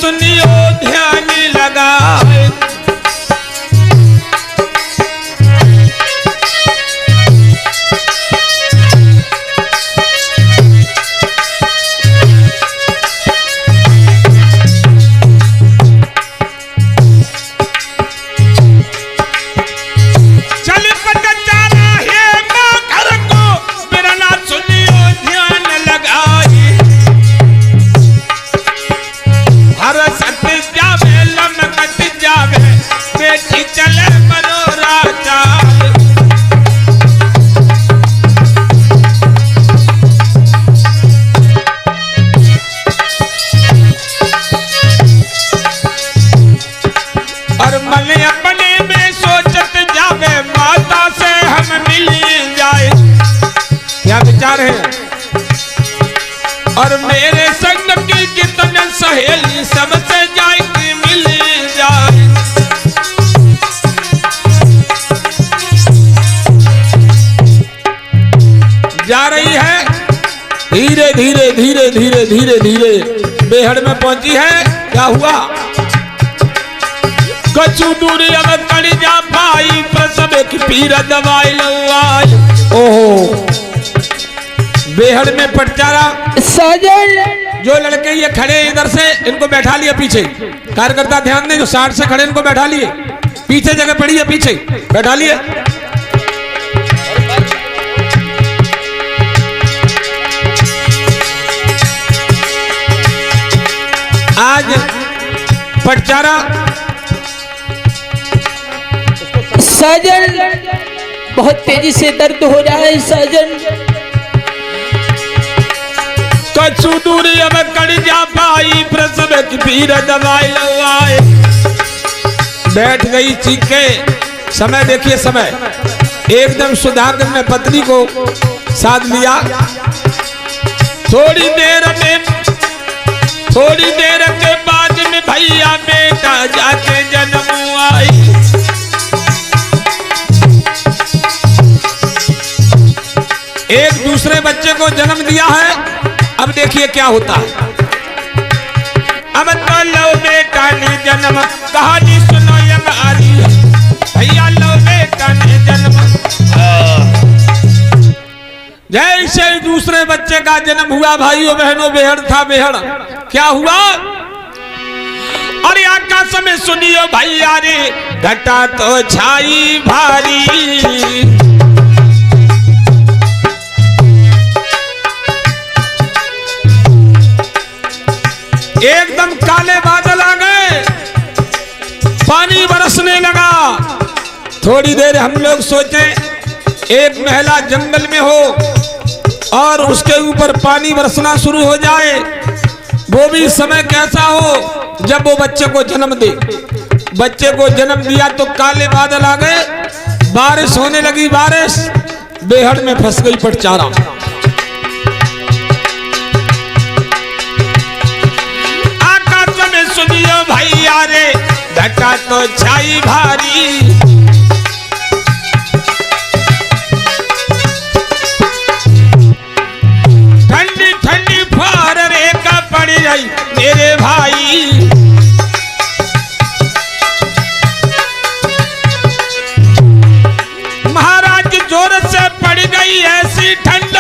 सुनियो ध्यान लगाए। और मेरे संग की कितने सहेली सबसे जाएगी मिल जाए। जा रही है धीरे धीरे धीरे धीरे धीरे धीरे बेहड़ में पहुंची है। क्या हुआ? कछु दूरी अब कड़ी जा पाई प्रसव की पीर दवाई लवाई। ओहो बेहड़ में पटचारा साजन जो लड़के ये खड़े इधर से इनको बैठा लिया पीछे। कार्यकर्ता ध्यान दें जो 60 से खड़े इनको बैठा लिए पीछे जगह पड़ी है पीछे बैठा लिए। आज पटचारा साजन बहुत तेजी से दर्द हो रहा है साजन। कछु दूरी अब कड़ी जा पाई प्रसव की पीर दवाई लवाए। बैठ गई चीखे। समय देखिए समय एकदम सुधाकर ने पत्नी को साथ लिया। थोड़ी देर के बाद में भैया बेटा जाके जन्म आई। एक दूसरे बच्चे को जन्म दिया है। अब देखिए क्या होता है। अब तो लो बेटा ने जन्म कहानी सुनो यम आ रही है। भैया लो बेटा ने जन्म। जैसे ही दूसरे बच्चे का जन्म हुआ भाइयों बहनों बेहड़ था बेहड़। क्या हुआ? अरे आकाश में सुनियो भैया रे घटा तो छाई भारी। एकदम काले बादल आ गए। पानी बरसने लगा। थोड़ी देर हम लोग सोचे एक महिला जंगल में हो और उसके ऊपर पानी बरसना शुरू हो जाए। वो भी समय कैसा हो जब वो बच्चे को जन्म दे। बच्चे को जन्म दिया तो काले बादल आ गए। बारिश होने लगी। बारिश बेहड़ में फंस गई पटचारा। सुनियो भैया रे घटा तो छाई भारी। ठंडी ठंडी फार रे का पड़ी रही मेरे भाई। महाराज जोर से पड़ गई ऐसी ठंड।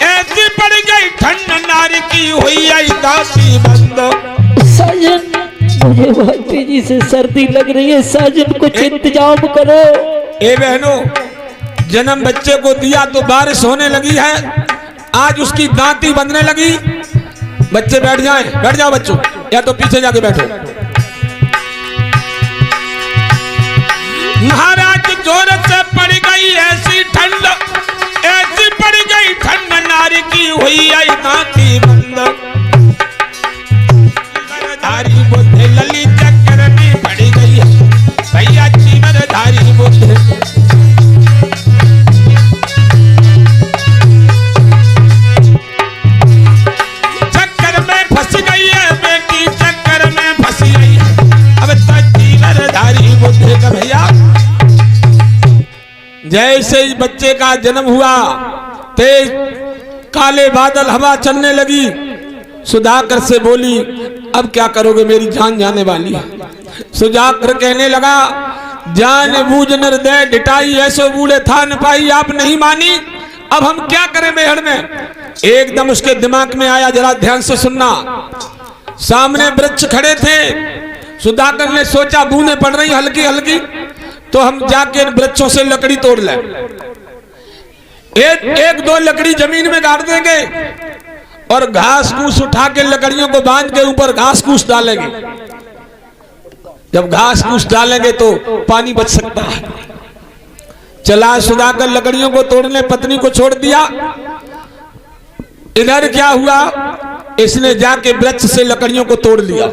ऐसी पड़ गई ठंड नारी की हुई आई दासी बंद। साजन मुझे बहुत तेजी से सर्दी लग रही है साजन कुछ इंतजाम करो। ए बहनों जन्म बच्चे को दिया तो बारिश होने लगी है। आज उसकी दांती बंधने लगी। बच्चे बैठ जाएं। बैठ जाओ बच्चों या तो पीछे जाके बैठो। महाराज जोर से पड़ गई ऐसी ठंड। ऐसी पड़ गई ठंड नारी की हुई आई दांती बंद। धारी बुद्धे लली चक्कर में पड़ी गई है भैया चीमर धारी बुद्धे। चक्कर में फंस गई है बेटी चक्कर में फंसी गई है। अब तो चीमर धारी बुद्धे का भैया। जैसे ही बच्चे का जन्म हुआ तेज काले बादल हवा चलने लगी। सुधाकर से बोली अब क्या करोगे, मेरी जान जाने वाली है। सुजाकर कहने लगा, जान बूझ निर्दय डिटाई ऐसो बूढ़े था न पाई, आप नहीं मानी, अब हम क्या करें बेहड़ में। एकदम उसके दिमाग में आया, जरा ध्यान से सुनना। सामने वृक्ष खड़े थे, सुधाकर ने सोचा बूंदें पड़ रही हल्की हल्की, तो हम जाके इन वृक्षों से लकड़ी तोड़ लें। एक दो लकड़ी जमीन में गाड़ देंगे और घास फूस उठा के लकड़ियों को बांध के ऊपर घास फूस डालेंगे। जब घास फूस डालेंगे तो पानी बच सकता है। चला सुधाकर लकड़ियों को तोड़ने, पत्नी को छोड़ दिया। इधर क्या हुआ, इसने जाके वृक्ष से लकड़ियों को तोड़ लिया।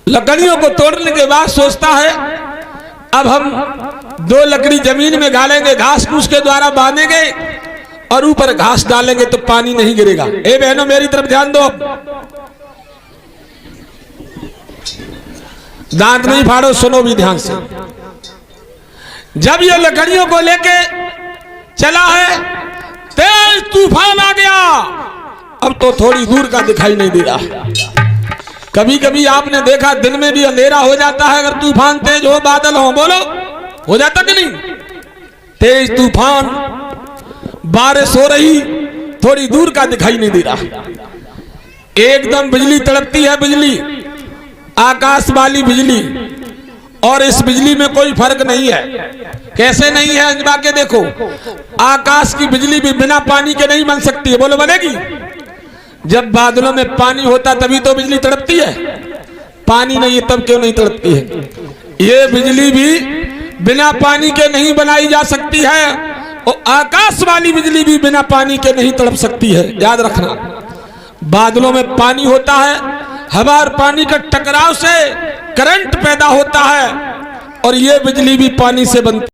लकड़ियों को तोड़ने के बाद सोचता है, अब हम दो लकड़ी जमीन में गाड़ेंगे, घास फूस के द्वारा बांधेंगे और ऊपर घास डालेंगे तो पानी नहीं गिरेगा। ए बहनों, मेरी तरफ ध्यान दो, दांत नहीं फाड़ो, सुनो भी ध्यान से। जब ये लकड़ियों को लेके चला है, तेज तूफान आ गया। अब तो थोड़ी दूर का दिखाई नहीं दे रहा। कभी कभी आपने देखा दिन में भी अंधेरा हो जाता है, अगर तूफान तेज हो, बादल हो, बोलो हो जाता कि नहीं। तेज तूफान, बारिश हो रही, थोड़ी दूर का दिखाई नहीं दे रहा। एकदम बिजली तड़पती है, बिजली आकाश वाली बिजली, और इस बिजली में कोई फर्क नहीं है। कैसे नहीं है, अजमा के देखो। आकाश की बिजली भी बिना पानी के नहीं बन सकती है, बोलो बनेगी। जब बादलों में पानी होता तभी तो बिजली तड़पती है, पानी नहीं है तब क्यों नहीं तड़पती है। ये बिजली भी बिना पानी के नहीं बनाई जा सकती है, और आकाश वाली बिजली भी बिना पानी के नहीं तड़प सकती है। याद रखना, बादलों में पानी होता है, हवा और पानी का टकराव से करंट पैदा होता है, और ये बिजली भी पानी से बनती है।